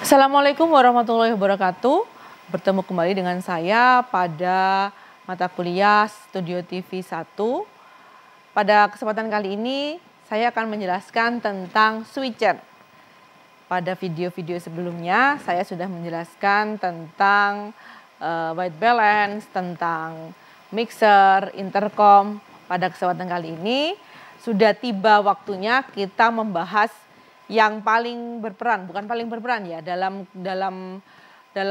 Assalamualaikum warahmatullahi wabarakatuh. Bertemu kembali dengan saya pada mata kuliah Studio TV 1. Pada kesempatan kali ini saya akan menjelaskan tentang switcher. Pada video-video sebelumnya saya sudah menjelaskan tentang white balance, tentang mixer, intercom. Pada kesempatan kali ini sudah tiba waktunya kita membahas yang paling berperan, bukan paling berperan ya, dalam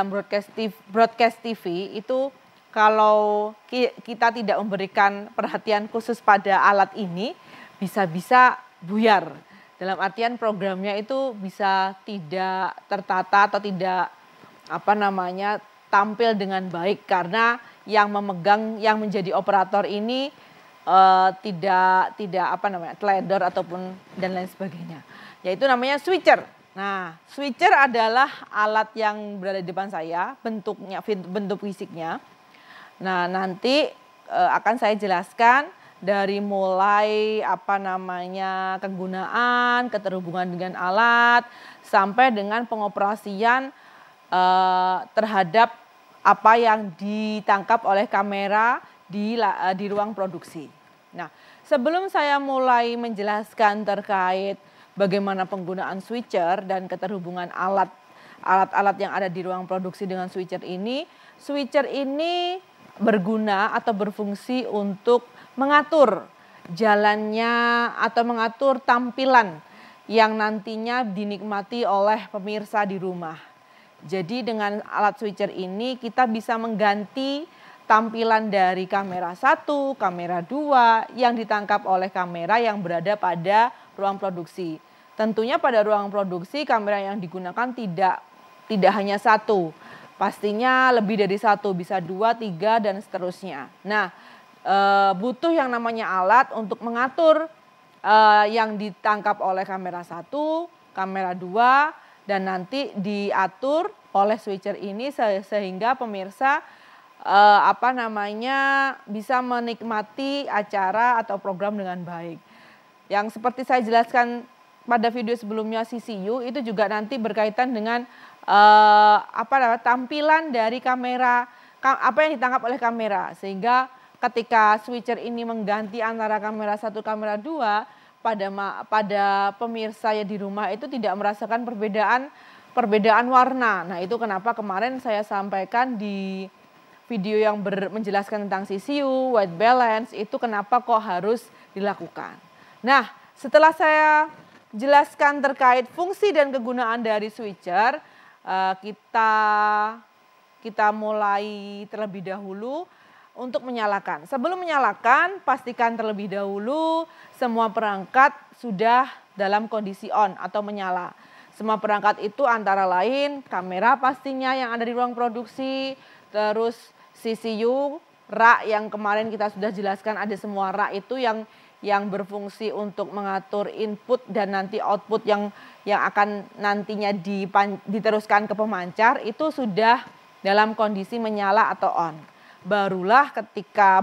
broadcast TV itu kalau kita tidak memberikan perhatian khusus pada alat ini bisa-bisa buyar. Dalam artian programnya itu bisa tidak tertata atau tidak tampil dengan baik karena yang menjadi operator ini tidak teledor ataupun dan lain sebagainya. Yaitu namanya switcher. Nah, switcher adalah alat yang berada di depan saya, bentuk fisiknya. Nah, nanti akan saya jelaskan dari mulai kegunaan, keterhubungan dengan alat, sampai dengan pengoperasian terhadap apa yang ditangkap oleh kamera di ruang produksi. Nah, sebelum saya mulai menjelaskan terkait bagaimana penggunaan switcher dan keterhubungan alat-alat yang ada di ruang produksi dengan switcher ini berguna atau berfungsi untuk mengatur jalannya atau mengatur tampilan yang nantinya dinikmati oleh pemirsa di rumah. Jadi dengan alat switcher ini kita bisa mengganti tampilan dari kamera 1, kamera 2 yang ditangkap oleh kamera yang berada pada ruang produksi. Tentunya pada ruang produksi kamera yang digunakan tidak hanya satu, pastinya lebih dari satu, bisa 2, 3 dan seterusnya. Nah, butuh yang namanya alat untuk mengatur yang ditangkap oleh kamera 1, kamera 2 dan nanti diatur oleh switcher ini sehingga pemirsa bisa menikmati acara atau program dengan baik. Yang seperti saya jelaskan pada video sebelumnya CCU itu juga nanti berkaitan dengan tampilan dari kamera, apa yang ditangkap oleh kamera, sehingga ketika switcher ini mengganti antara kamera 1 kamera 2 pada pemirsa yang di rumah itu tidak merasakan perbedaan warna. Nah, itu kenapa kemarin saya sampaikan di video yang menjelaskan tentang CCU, white balance, itu kenapa kok harus dilakukan. Nah, setelah saya jelaskan terkait fungsi dan kegunaan dari switcher, kita mulai terlebih dahulu untuk menyalakan. Sebelum menyalakan, pastikan terlebih dahulu semua perangkat sudah dalam kondisi on atau menyala. Semua perangkat itu antara lain kamera pastinya yang ada di ruang produksi, terus CCU, rak yang kemarin kita sudah jelaskan ada semua rak itu yang berfungsi untuk mengatur input dan nanti output yang akan nantinya diteruskan ke pemancar itu sudah dalam kondisi menyala atau on. Barulah ketika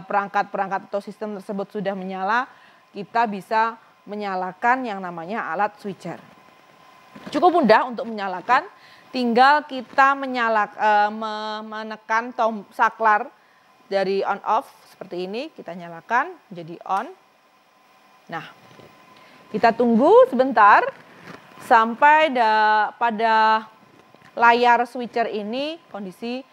perangkat-perangkat atau sistem tersebut sudah menyala, kita bisa menyalakan yang namanya alat switcher. Cukup mudah untuk menyalakan, tinggal kita menekan saklar dari on off seperti ini, kita nyalakan jadi on. Nah, kita tunggu sebentar sampai pada layar switcher ini kondisi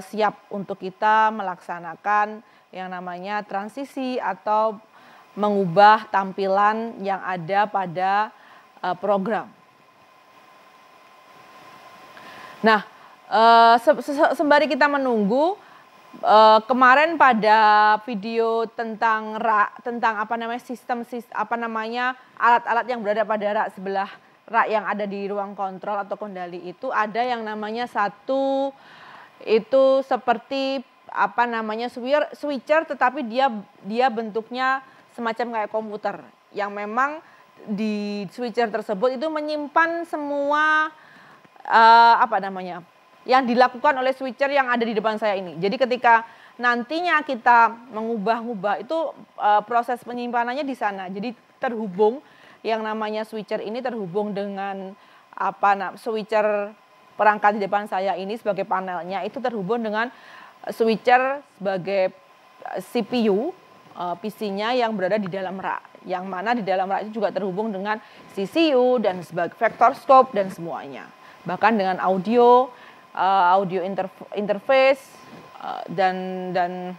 siap untuk kita melaksanakan yang namanya transisi atau mengubah tampilan yang ada pada program. Nah, sembari kita menunggu, kemarin pada video tentang alat-alat yang berada pada rak sebelah rak yang ada di ruang kontrol atau kendali itu ada yang namanya satu itu seperti switcher, tetapi dia bentuknya semacam kayak komputer yang memang di switcher tersebut itu menyimpan semua yang dilakukan oleh switcher yang ada di depan saya ini. Jadi ketika nantinya kita mengubah-ubah itu proses penyimpanannya di sana. Jadi terhubung yang namanya switcher ini terhubung dengan switcher perangkat di depan saya ini sebagai panelnya itu terhubung dengan switcher sebagai CPU PC-nya yang berada di dalam rak, yang mana di dalam rak itu juga terhubung dengan CCU dan sebagai vector scope dan semuanya, bahkan dengan audio interface dan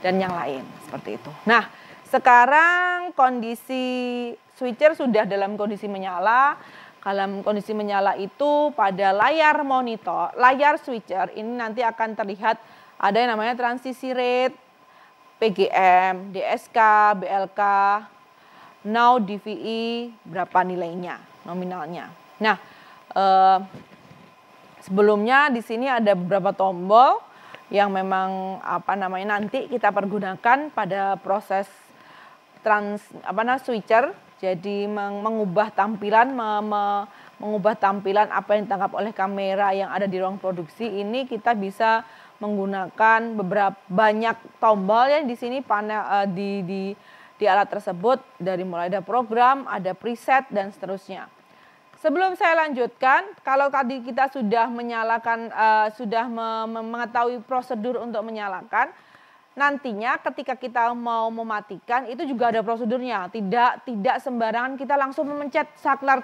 yang lain seperti itu. Nah, sekarang kondisi switcher sudah dalam kondisi menyala. Dalam kondisi menyala itu pada layar monitor, layar switcher ini nanti akan terlihat ada yang namanya transisi rate, PGM, DSK, BLK, now DVI, berapa nilainya, nominalnya. Nah, sebelumnya di sini ada beberapa tombol yang memang nanti kita pergunakan pada proses switcher. Jadi mengubah tampilan apa yang ditangkap oleh kamera yang ada di ruang produksi ini kita bisa menggunakan banyak tombol ya di sini panel di alat tersebut, dari mulai ada program, ada preset dan seterusnya. Sebelum saya lanjutkan, kalau tadi kita sudah menyalakan mengetahui prosedur untuk menyalakan, nantinya ketika kita mau mematikan itu juga ada prosedurnya. Tidak sembarangan kita langsung memencet saklar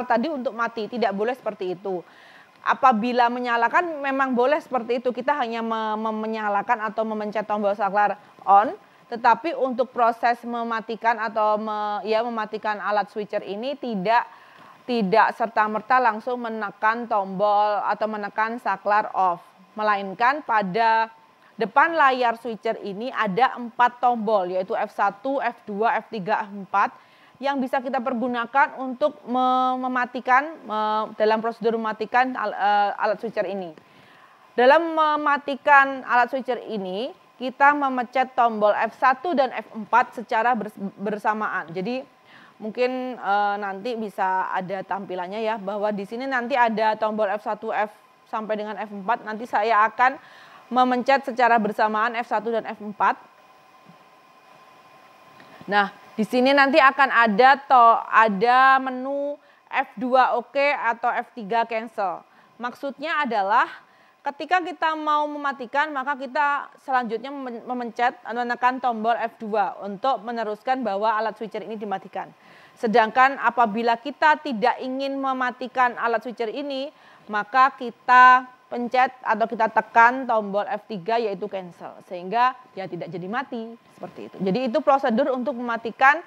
tadi untuk mati, tidak boleh seperti itu. Apabila menyalakan memang boleh seperti itu, kita hanya menyalakan atau memencet tombol saklar on, tetapi untuk proses mematikan atau mematikan alat switcher ini tidak serta-merta langsung menekan tombol atau menekan saklar off, melainkan pada depan layar switcher ini ada 4 tombol, yaitu F1, F2, F3, F4 yang bisa kita pergunakan untuk mematikan dalam prosedur mematikan alat switcher ini. Dalam mematikan alat switcher ini, kita memencet tombol F1 dan F4 secara bersamaan. Jadi mungkin nanti bisa ada tampilannya ya, bahwa di sini nanti ada tombol F1 sampai dengan F4. Nanti saya akan memencet secara bersamaan F1 dan F4. Nah, di sini nanti akan ada menu F2 OK atau F3 cancel. Maksudnya adalah ketika kita mau mematikan, maka kita selanjutnya memencet atau menekan tombol F2 untuk meneruskan bahwa alat switcher ini dimatikan. Sedangkan apabila kita tidak ingin mematikan alat switcher ini, maka kita pencet atau kita tekan tombol F3 yaitu cancel, sehingga ya tidak jadi mati seperti itu. Jadi itu prosedur untuk mematikan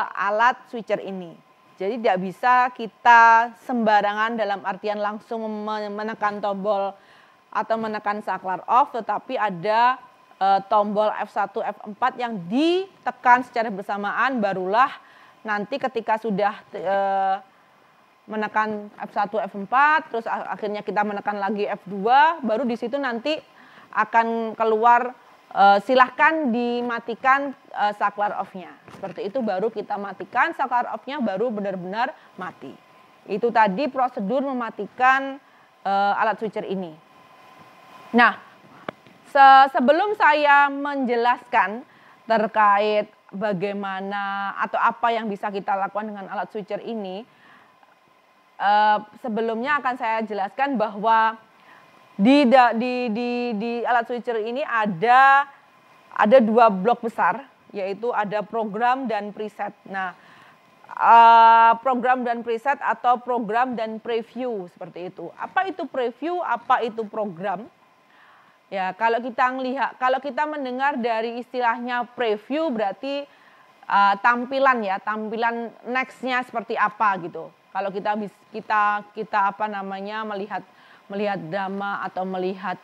alat switcher ini. Jadi tidak bisa kita sembarangan dalam artian langsung menekan tombol atau menekan saklar off, tetapi ada tombol F1, F4 yang ditekan secara bersamaan, barulah nanti ketika sudah menekan F1, F4, terus akhirnya kita menekan lagi F2, baru di situ nanti akan keluar silahkan dimatikan saklar off-nya. Seperti itu baru kita matikan saklar off-nya, baru benar-benar mati. Itu tadi prosedur mematikan alat switcher ini. Nah, sebelum saya menjelaskan terkait bagaimana atau apa yang bisa kita lakukan dengan alat switcher ini, sebelumnya akan saya jelaskan bahwa di alat switcher ini ada 2 blok besar, yaitu ada program dan preset. Nah, program dan preset atau program dan preview seperti itu. Apa itu preview? Apa itu program? Ya, kalau kita mendengar dari istilahnya preview berarti tampilan next-nya seperti apa gitu. Kalau kita melihat drama atau melihat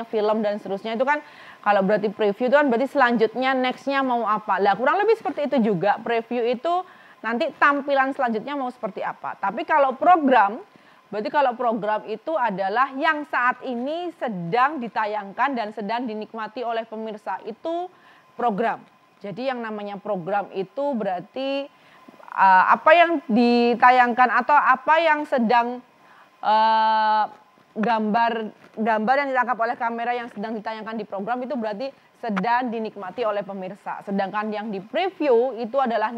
film dan seterusnya, itu kan kalau berarti preview itu kan berarti selanjutnya next-nya mau apa. Lah kurang lebih seperti itu juga, preview itu nanti tampilan selanjutnya mau seperti apa. Tapi kalau program, berarti kalau program itu adalah yang saat ini sedang ditayangkan dan sedang dinikmati oleh pemirsa, itu program. Jadi yang namanya program itu berarti apa yang ditayangkan atau apa yang sedang gambar yang ditangkap oleh kamera yang sedang ditayangkan di program itu berarti sedang dinikmati oleh pemirsa. Sedangkan yang di preview itu adalah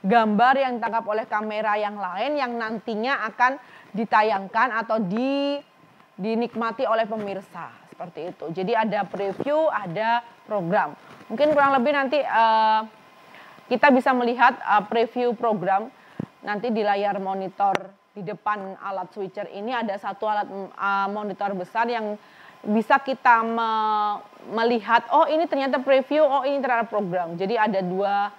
gambar yang ditangkap oleh kamera yang lain yang nantinya akan ditayangkan atau dinikmati oleh pemirsa, seperti itu. Jadi ada preview, ada program. Mungkin kurang lebih nanti kita bisa melihat preview program nanti di layar monitor di depan alat switcher ini. Ada satu alat monitor besar yang bisa kita melihat, oh ini ternyata preview, oh ini ternyata program. Jadi ada dua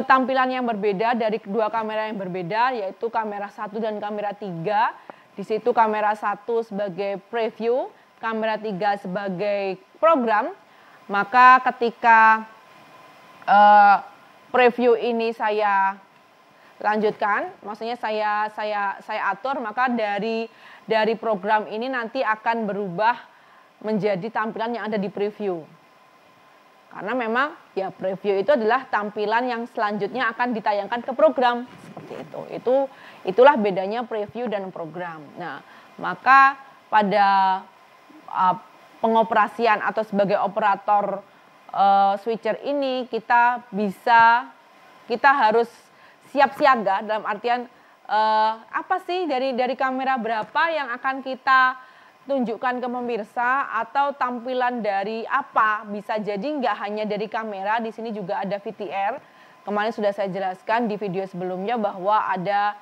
tampilan yang berbeda dari kedua kamera yang berbeda, yaitu kamera 1 dan kamera 3. Di situ kamera 1 sebagai preview, kamera 3 sebagai program. Maka ketika preview ini saya lanjutkan, maksudnya saya atur, maka dari program ini nanti akan berubah menjadi tampilan yang ada di preview. Karena memang ya preview itu adalah tampilan yang selanjutnya akan ditayangkan ke program, seperti itu. Itulah bedanya preview dan program. Nah, maka pada pengoperasian atau sebagai operator switcher ini kita harus siap siaga, dalam artian apa sih dari kamera berapa yang akan kita tunjukkan ke pemirsa, atau tampilan dari apa. Bisa jadi nggak hanya dari kamera, di sini juga ada VTR. Kemarin sudah saya jelaskan di video sebelumnya bahwa ada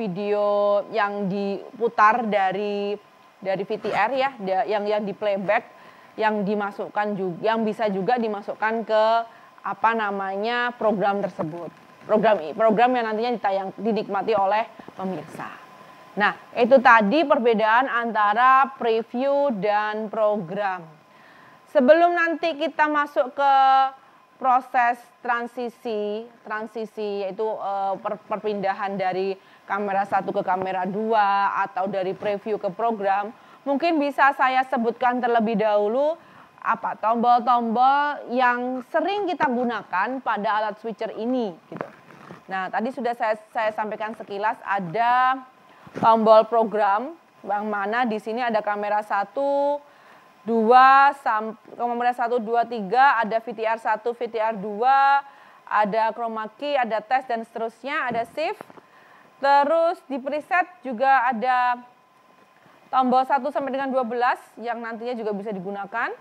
video yang diputar dari VTR ya, yang di playback, yang dimasukkan juga, yang bisa juga dimasukkan ke program tersebut. Program yang nantinya dinikmati oleh pemirsa. Nah, itu tadi perbedaan antara preview dan program. Sebelum nanti kita masuk ke proses transisi yaitu perpindahan dari kamera 1 ke kamera 2 atau dari preview ke program, mungkin bisa saya sebutkan terlebih dahulu tombol-tombol yang sering kita gunakan pada alat switcher ini gitu. Nah, tadi sudah saya sampaikan sekilas, ada tombol program, yang mana di sini ada kamera 1, 2, kamera 1, 2, 3, ada VTR 1, VTR 2, ada chroma key, ada tes dan seterusnya, ada shift. Terus di preset juga ada tombol 1 sampai dengan 12 yang nantinya juga bisa digunakan.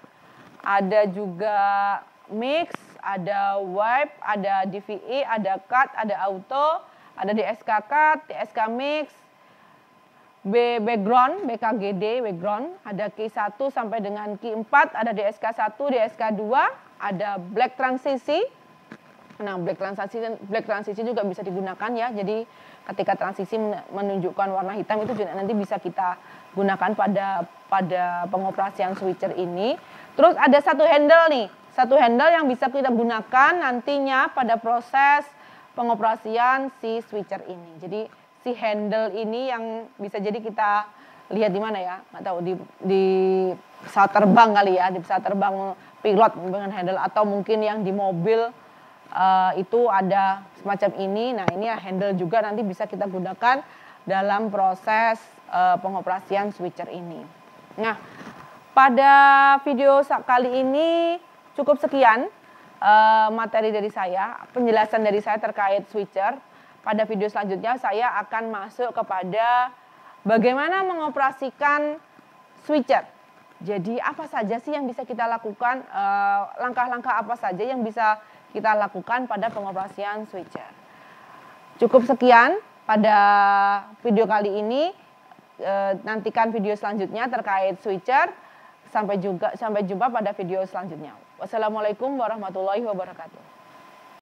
Ada juga mix, ada wipe, ada DVI, ada cut, ada auto, ada DSK cut, DSK mix, background, BKGD, background, ada key 1 sampai dengan key 4, ada DSK 1, DSK 2, ada black transisi. Nah, black transisi juga bisa digunakan ya. Jadi ketika transisi menunjukkan warna hitam itu juga nanti bisa kita gunakan pada pengoperasian switcher ini. Terus ada satu handle yang bisa kita gunakan nantinya pada proses pengoperasian si switcher ini. Jadi si handle ini yang bisa jadi kita lihat di mana ya, nggak tahu, di pesawat terbang kali ya, di pesawat terbang pilot dengan handle, atau mungkin yang di mobil itu ada semacam ini. Nah, ini ya handle juga nanti bisa kita gunakan dalam proses pengoperasian switcher ini. Nah, pada video kali ini cukup sekian materi dari saya, penjelasan dari saya terkait switcher. Pada video selanjutnya saya akan masuk kepada bagaimana mengoperasikan switcher. Jadi apa saja sih yang bisa kita lakukan, langkah-langkah apa saja yang bisa kita lakukan pada pengoperasian switcher. Cukup sekian pada video kali ini. Nantikan video selanjutnya terkait switcher. Sampai jumpa pada video selanjutnya. Wassalamualaikum warahmatullahi wabarakatuh.